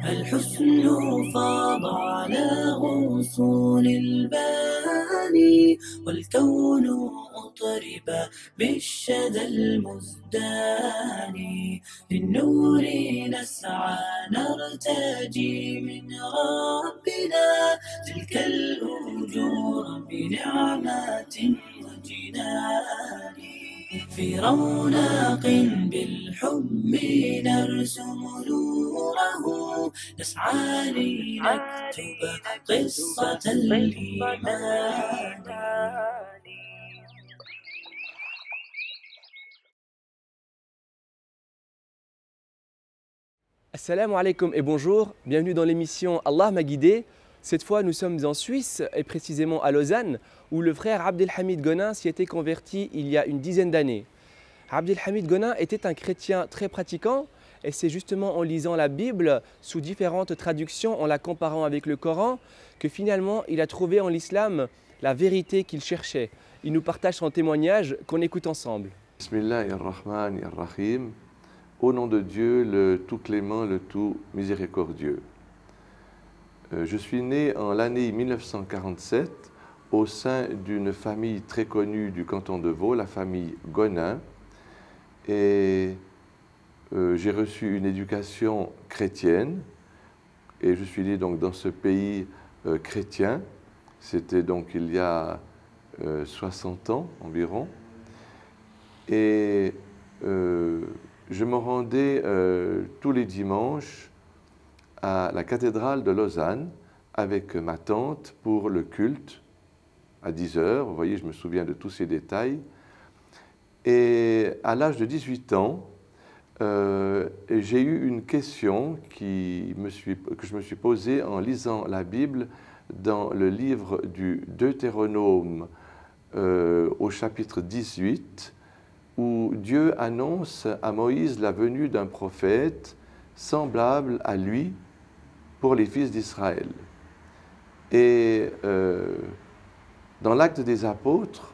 الحسن فاض على غصون الباني والكون أطرب بالشدى المزدان للنور نسعى نرتجي من ربنا تلك الأجور بنعمات وجنان في رونق بالحب نرسم نوره نسعى لنكتب قصة الإيمان. Assalamu alaikum et bonjour, bienvenue dans l'émission Allah m'a guidé. Cette fois nous sommes en Suisse et précisément à Lausanne où le frère Abdelhamid Gonin s'y était converti il y a une dizaine d'années. Abdelhamid Gonin était un chrétien très pratiquant et c'est justement en lisant la Bible sous différentes traductions, en la comparant avec le Coran, que finalement il a trouvé en l'islam la vérité qu'il cherchait. Il nous partage son témoignage qu'on écoute ensemble. Bismillahirrahmanirrahim. Au nom de Dieu, le tout clément, le tout miséricordieux. Je suis né en l'année 1947 au sein d'une famille très connue du canton de Vaud, la famille Gonin. Et j'ai reçu une éducation chrétienne et je suis né donc dans ce pays chrétien. C'était donc il y a 60 ans environ. Et je me rendais tous les dimanches à la cathédrale de Lausanne avec ma tante pour le culte à 10 heures. Vous voyez, je me souviens de tous ces détails. Et à l'âge de 18 ans, j'ai eu une question que je me suis posée en lisant la Bible dans le livre du Deutéronome au chapitre 18, où Dieu annonce à Moïse la venue d'un prophète semblable à lui pour les fils d'Israël. Et dans l'Acte des Apôtres,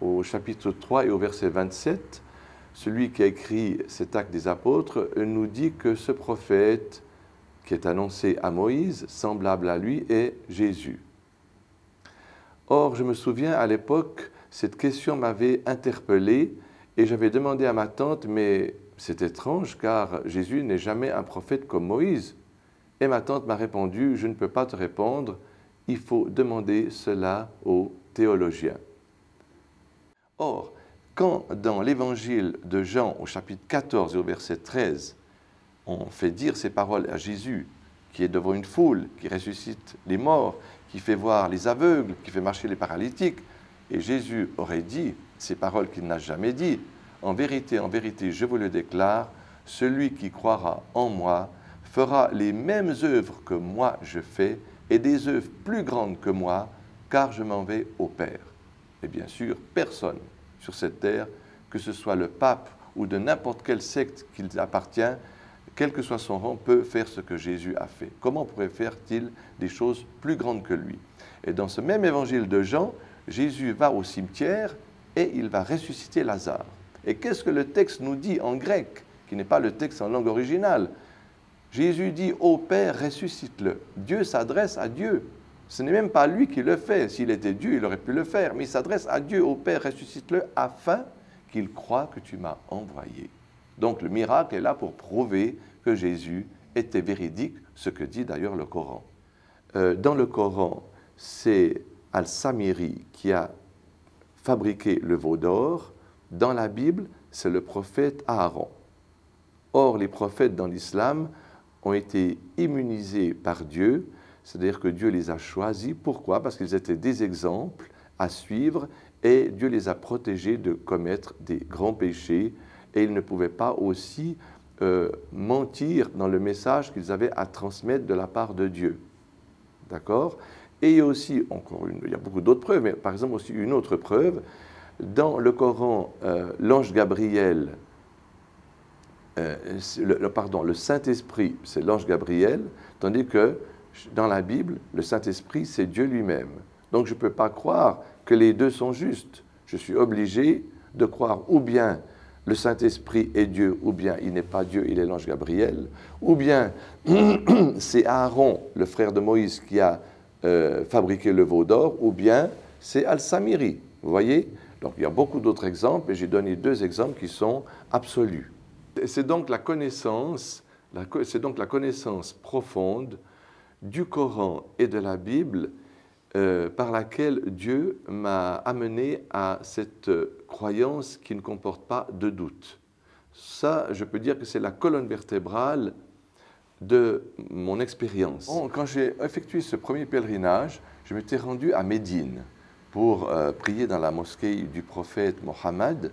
au chapitre 3 et au verset 27, celui qui a écrit cet Acte des Apôtres nous dit que ce prophète qui est annoncé à Moïse, semblable à lui, est Jésus. Or, je me souviens à l'époque, cette question m'avait interpellé et j'avais demandé à ma tante, mais c'est étrange car Jésus n'est jamais un prophète comme Moïse. Et ma tante m'a répondu, je ne peux pas te répondre, il faut demander cela aux théologiens. Or, quand dans l'évangile de Jean au chapitre 14 et au verset 13, on fait dire ces paroles à Jésus, qui est devant une foule, qui ressuscite les morts, qui fait voir les aveugles, qui fait marcher les paralytiques, et Jésus aurait dit ces paroles qu'il n'a jamais dit. En vérité, je vous le déclare, celui qui croira en moi fera les mêmes œuvres que moi je fais et des œuvres plus grandes que moi, car je m'en vais au Père. Et bien sûr, personne sur cette terre, que ce soit le pape ou de n'importe quelle secte qu'il appartient, quel que soit son rang, peut faire ce que Jésus a fait. Comment pourrait faire-t-il des choses plus grandes que lui? Et dans ce même évangile de Jean, Jésus va au cimetière et il va ressusciter Lazare. Et qu'est-ce que le texte nous dit en grec, qui n'est pas le texte en langue originale? Jésus dit « Ô Père, ressuscite-le ». Dieu s'adresse à Dieu. Ce n'est même pas lui qui le fait. S'il était Dieu, il aurait pu le faire. Mais il s'adresse à Dieu « Ô Père, ressuscite-le » afin qu'il croie que tu m'as envoyé. Donc le miracle est là pour prouver que Jésus était véridique, ce que dit d'ailleurs le Coran. Dans le Coran, c'est Al-Samiri qui a fabriqué le veau d'or. Dans la Bible, c'est le prophète Aaron. Or, les prophètes dans l'islam ont été immunisés par Dieu, c'est-à-dire que Dieu les a choisis. Pourquoi? Parce qu'ils étaient des exemples à suivre et Dieu les a protégés de commettre des grands péchés et ils ne pouvaient pas aussi mentir dans le message qu'ils avaient à transmettre de la part de Dieu. D'accord? Et il y a aussi, il y a beaucoup d'autres preuves, mais par exemple aussi une autre preuve, dans le Coran, l'ange Gabriel, le Saint-Esprit, c'est l'ange Gabriel, tandis que dans la Bible, le Saint-Esprit, c'est Dieu lui-même. Donc je ne peux pas croire que les deux sont justes. Je suis obligé de croire ou bien le Saint-Esprit est Dieu, ou bien il n'est pas Dieu, il est l'ange Gabriel, ou bien c'est Aaron, le frère de Moïse, qui a fabriqué le veau d'or, ou bien c'est Al-Samiri. Vous voyez? Donc il y a beaucoup d'autres exemples, et j'ai donné 2 exemples qui sont absolus. C'est donc la connaissance profonde du Coran et de la Bible par laquelle Dieu m'a amené à cette croyance qui ne comporte pas de doute. Ça, je peux dire que c'est la colonne vertébrale de mon expérience. Quand j'ai effectué ce premier pèlerinage, je m'étais rendu à Médine pour prier dans la mosquée du prophète Mohammed,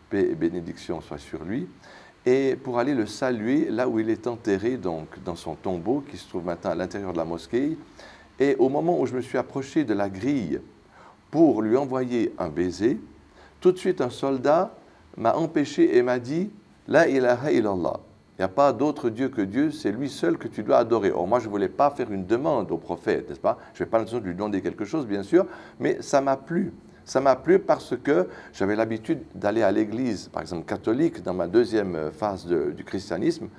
paix et bénédiction soit sur lui, et pour aller le saluer là où il est enterré, donc dans son tombeau qui se trouve maintenant à l'intérieur de la mosquée. Et au moment où je me suis approché de la grille pour lui envoyer un baiser, tout de suite un soldat m'a empêché et m'a dit « La ilaha illallah ». Il n'y a pas d'autre Dieu que Dieu, c'est lui seul que tu dois adorer. Or, moi, je ne voulais pas faire une demande au prophète, n'est-ce pas? Je n'avais pas l'intention de lui demander quelque chose, bien sûr, mais ça m'a plu. Ça m'a plu parce que j'avais l'habitude d'aller à l'église, par exemple catholique, dans ma 2e phase du christianisme,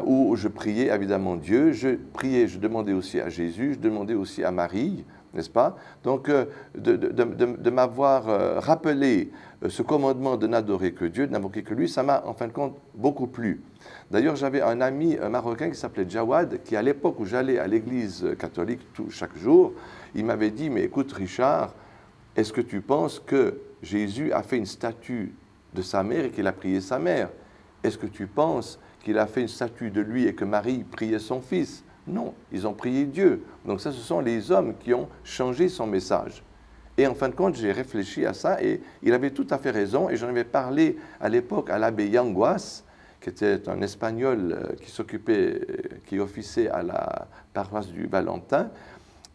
où je priais évidemment Dieu, je demandais aussi à Jésus, je demandais aussi à Marie, n'est-ce pas? Donc, de m'avoir rappelé ce commandement de n'adorer que Dieu, de n'invoquer que lui, ça m'a en fin de compte beaucoup plu. D'ailleurs, j'avais un ami marocain qui s'appelait Jawad, qui à l'époque où j'allais à l'église catholique chaque jour, il m'avait dit « Mais écoute Richard, est-ce que tu penses que Jésus a fait une statue de sa mère et qu'il a prié sa mère? Est-ce que tu penses qu'il a fait une statue de lui et que Marie priait son fils? Non, ils ont prié Dieu. Donc ça, ce sont les hommes qui ont changé son message. Et en fin de compte, j'ai réfléchi à ça et il avait tout à fait raison. Et j'en avais parlé à l'époque à l'abbé Yanguas, qui était un Espagnol qui officiait à la paroisse du Valentin.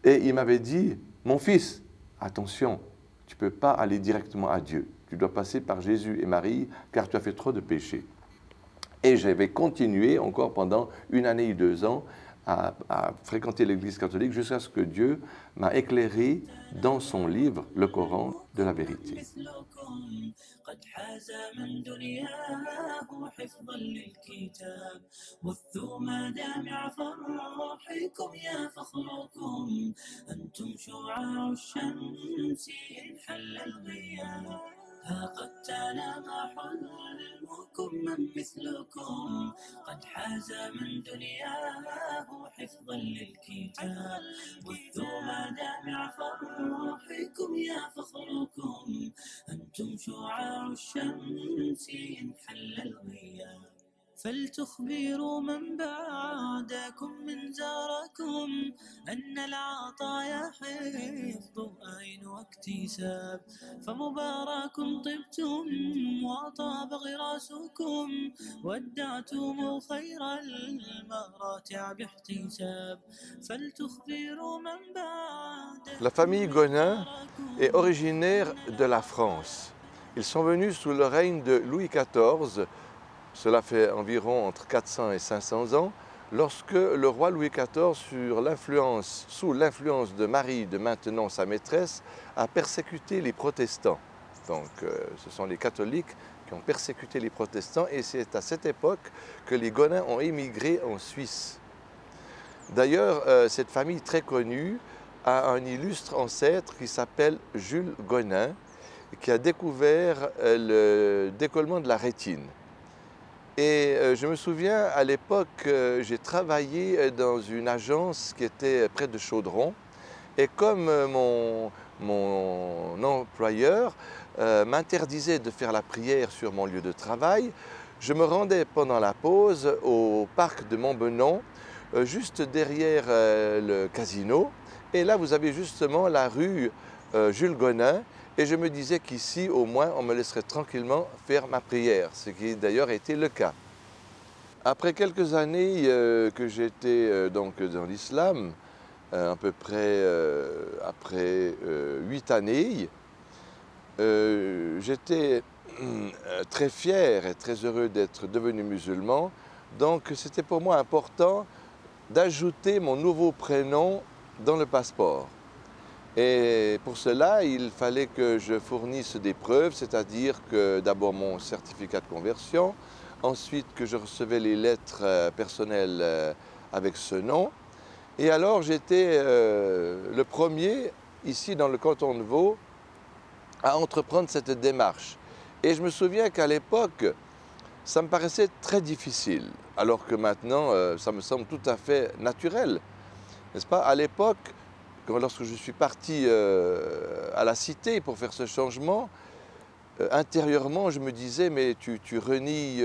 Et il m'avait dit, mon fils, attention, tu ne peux pas aller directement à Dieu. Tu dois passer par Jésus et Marie, car tu as fait trop de péchés. Et j'avais continué encore pendant 1 année et 2 ans à fréquenter l'église catholique jusqu'à ce que Dieu m'a éclairé dans son livre, le Coran, de la vérité. قد حاز من دنياه حفظا للكتاب والثوم دامع فرحكم يا فخركم أنتم شعاع الشمس إن حل الغياب ها قد تنام حلمكم من مثلكم قد حاز من دنياه حفظا للكتاب والثوم دامع فرحكم يا فخركم أنتم شعاع الشمس إن حل الغياب فلتخبروا من بعدكم من زاركم أن العطايا حفظ أين واكتساب فمبارك طبتم وطاب غراسكم ودعتم خير المراتع باحتساب فلتخبروا من بعدكم. La famille Gonin est originaire de la France. Ils sont venus sous le règne de Louis XIV. Cela fait environ entre 400 et 500 ans, lorsque le roi Louis XIV, sous l'influence de Marie, de maintenant sa maîtresse, a persécuté les protestants. Donc ce sont les catholiques qui ont persécuté les protestants et c'est à cette époque que les Gonins ont émigré en Suisse. D'ailleurs, cette famille très connue a un illustre ancêtre qui s'appelle Jules Gonin, qui a découvert le décollement de la rétine. Et je me souviens, à l'époque, j'ai travaillé dans une agence qui était près de Chaudron. Et comme mon employeur m'interdisait de faire la prière sur mon lieu de travail, je me rendais pendant la pause au parc de Montbenon, juste derrière le casino. Et là, vous avez justement la rue Jules Gonin. Et je me disais qu'ici, au moins, on me laisserait tranquillement faire ma prière, ce qui d'ailleurs a été le cas. Après quelques années que j'étais donc dans l'islam, à peu près après 8 années, j'étais très fier et très heureux d'être devenu musulman. Donc c'était pour moi important d'ajouter mon nouveau prénom dans le passeport. Et pour cela, il fallait que je fournisse des preuves, c'est-à-dire que d'abord mon certificat de conversion, ensuite que je recevais les lettres personnelles avec ce nom. Et alors j'étais le premier ici dans le canton de Vaud à entreprendre cette démarche. Et je me souviens qu'à l'époque, ça me paraissait très difficile, alors que maintenant, ça me semble tout à fait naturel, n'est-ce pas? À l'époque, lorsque je suis parti à la cité pour faire ce changement, intérieurement, je me disais, mais tu renies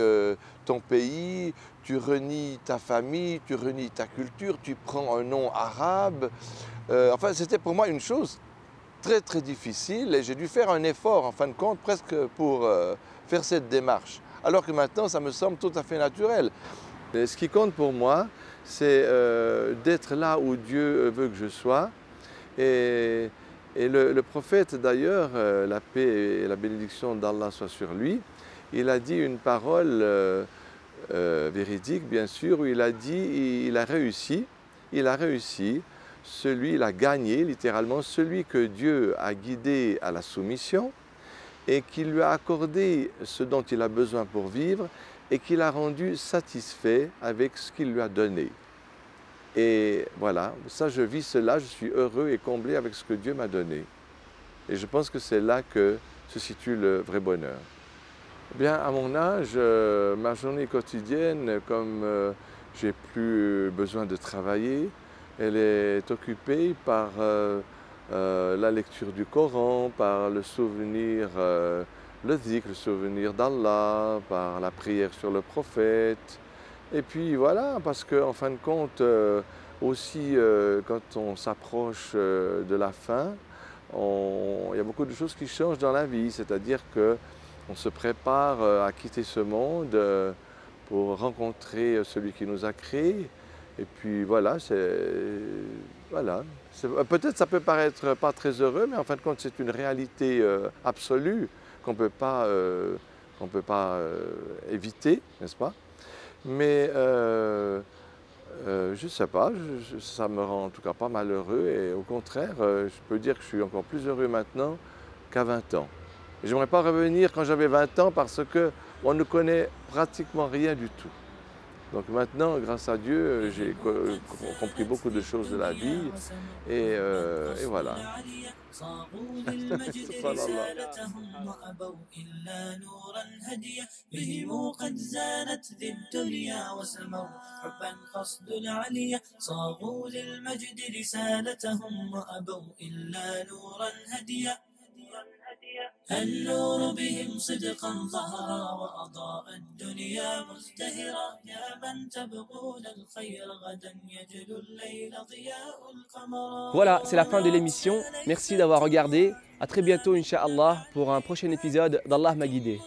ton pays, tu renies ta famille, tu renies ta culture, tu prends un nom arabe. Enfin, c'était pour moi une chose très très difficile et j'ai dû faire un effort, en fin de compte, presque pour faire cette démarche. Alors que maintenant, ça me semble tout à fait naturel. Et ce qui compte pour moi, c'est d'être là où Dieu veut que je sois. Et le prophète d'ailleurs, la paix et la bénédiction d'Allah soit sur lui, il a dit une parole véridique bien sûr, où il a dit il a réussi, il a gagné littéralement celui que Dieu a guidé à la soumission et qui lui a accordé ce dont il a besoin pour vivre et qui l'a rendu satisfait avec ce qu'il lui a donné. Et voilà, ça je vis cela, je suis heureux et comblé avec ce que Dieu m'a donné. Et je pense que c'est là que se situe le vrai bonheur. Bien, à mon âge, ma journée quotidienne, comme j'ai plus besoin de travailler, elle est occupée par la lecture du Coran, par le souvenir, le dhikr, le souvenir d'Allah, par la prière sur le prophète. Et puis voilà, parce qu'en fin de compte, aussi quand on s'approche de la fin, il y a beaucoup de choses qui changent dans la vie, c'est-à-dire qu'on se prépare à quitter ce monde pour rencontrer celui qui nous a créés. Et puis voilà, voilà. Peut-être ça peut paraître pas très heureux, mais en fin de compte, c'est une réalité absolue qu'on ne peut pas éviter, n'est-ce pas? Mais je ne sais pas, ça me rend en tout cas pas malheureux et au contraire, je peux dire que je suis encore plus heureux maintenant qu'à 20 ans. Je n'aimerais pas revenir quand j'avais 20 ans parce qu'on ne connaît pratiquement rien du tout. Donc maintenant, grâce à Dieu, j'ai compris beaucoup de choses de la vie et voilà. صاغوا للمجد رسالتهم وأبوا إلا نورا هديا بهم قد زانت ذي الدنيا وسموا حبا قصد العليا صاغوا للمجد رسالتهم وأبوا إلا نورا هديا النور بهم صدقا ظهرا وأضاء الدنيا مزدهرا يا من تبغون الخير غدا يجلو الليل ضياء القمر. Voilà, c'est la fin de l'émission. Merci d'avoir regardé. À très bientôt, Inch'Allah, pour un prochain épisode d'Allah m'a guidé.